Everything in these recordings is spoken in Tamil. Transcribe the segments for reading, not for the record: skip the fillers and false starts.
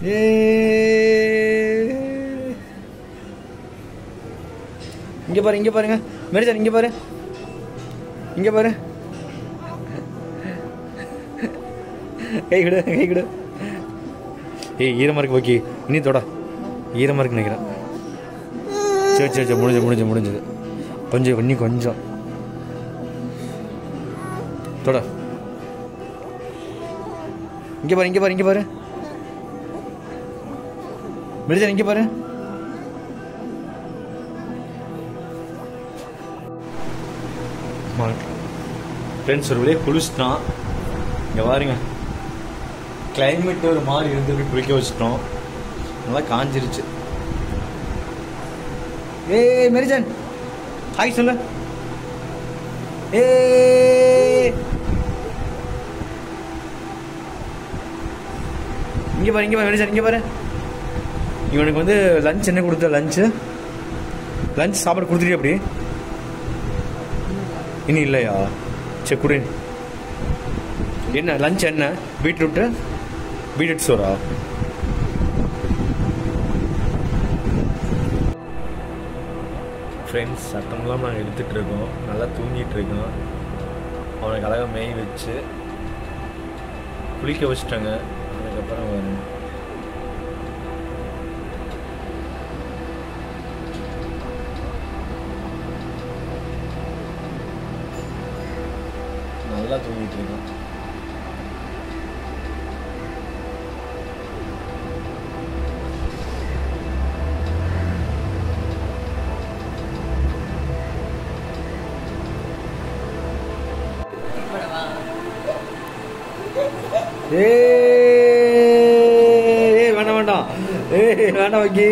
ஏ இங்க பாரு, இங்க பாருங்க மெரிசன், இங்க பாரு, இங்க பாரு. கை கொடு, கை கொடு. ஏய் ஈரமா இருக்கு ஓகே, இனி தொட. ஈரமா இருக்குன்னு நினைக்கிறேன். சரி சரி சரி, முடிஞ்சது. கொஞ்சம் இன்னும் கொஞ்சம் தொட. இங்க பாரு, இங்க பாரு, இங்க பாரு மெரிசன், இங்க பாரு. ஃப்ரெண்ட்ஸ் ஒரு வழியாக குளிச்சிட்டோம். இங்கே பாருங்க, கிளைமேட் ஒரு மாதிரி இருந்துட்டு குளிக்க வச்சிட்டோம். நல்லா காஞ்சிருச்சு. ஏ மெரிசன் ஹாய் சொல்லு. ஏ இங்கே பாரு, இங்கே பாரு மெரிசன், இங்கே பாரு. இவனுக்கு வந்து லஞ்ச் என்ன கொடுத்த? லஞ்ச் சாப்பாடு கொடுத்துட்டியா? அப்படி இன்னும் இல்லையா? சரி குடு. என்ன லஞ்ச்? என்ன பீட்ரூட் சோறா? ஃப்ரெண்ட்ஸ் சத்தமெல்லாம் நாங்கள் எடுத்துகிட்டு இருக்கோம். நல்லா தூங்கிட்டு இருக்கோம். அவனுக்கு அழகாக மேய் வச்சு குளிக்க வச்சுட்டாங்க. அதுக்கப்புறம் நல்லா தூங்கிட்டு இருக்கோம். வேண்டாம் வேண்டாம் வைக்கி.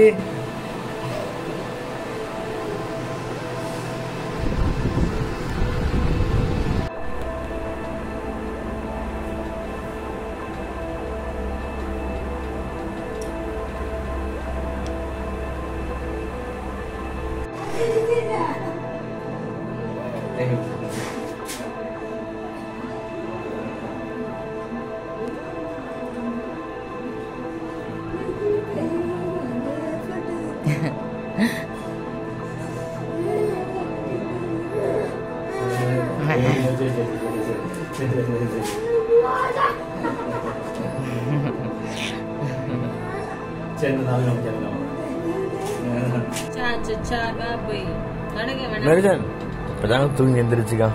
மெரிசன் இப்பதாங்க தூங்கி எந்திரிச்சுக்கா.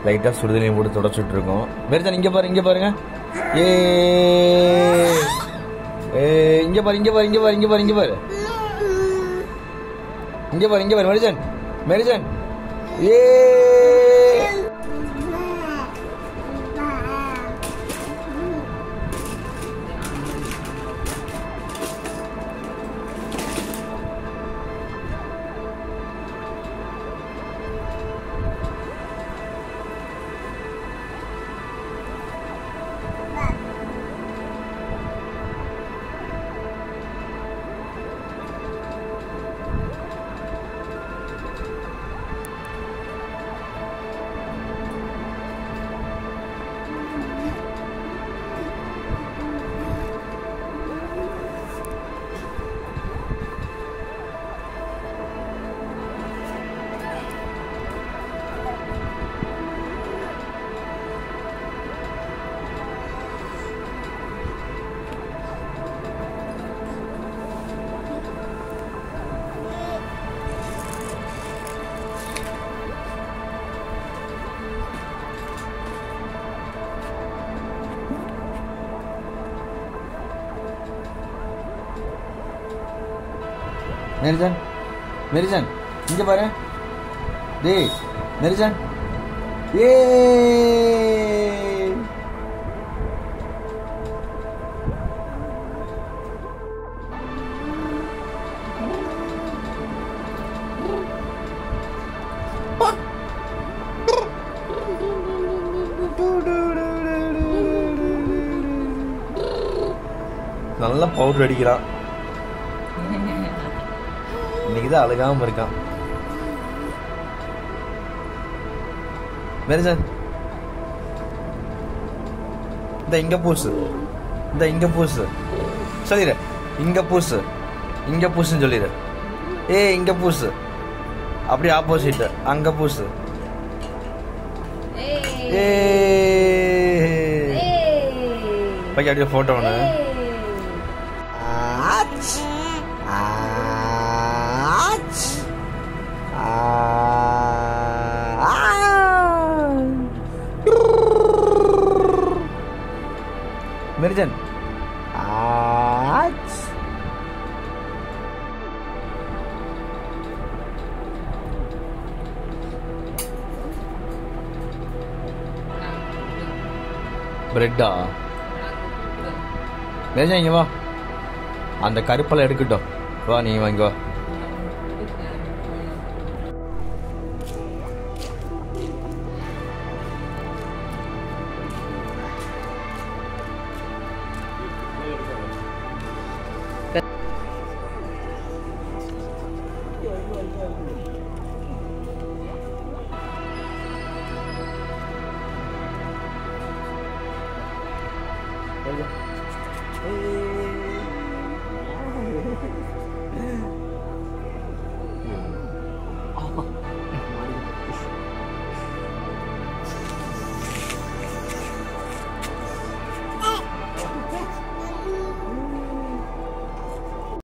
லைட்டா சுடுதண்ணியை போட்டு தொடச்சுட்டு இருக்கோம். மெரிசன் இங்க பாரு, இங்க பாருங்க. ஏ இங்க பாரு, இங்க பாரு, இங்க பாரு, இங்க பாரு, இங்க பாரு, இங்க பாரு, இங்க பாரு மெரிசன். ஏ மெரிசன் இங்க பாரு. டேய் மெரிசன். ஏ நல்லா பவுடர் அடிக்கிறான். இன்னைக்குதான் அழுகாம இருக்கான். மெரிசன் இந்த இங்க பூசு. சொல்லிடு. இங்க பூசு, இங்க பூசுன்னு சொல்லிடு. இங்க பூசு. அப்படியே ஆப்போசிட் அங்க பூசு. அப்படியே போட்டோ ஒன்று. மெரிஜன் பிரெட்டா? மெரிஜன் இங்க வா, அந்த கருப்பெல்லாம் எடுக்கட்டும். வா நீ வாங்கி வா. Hey.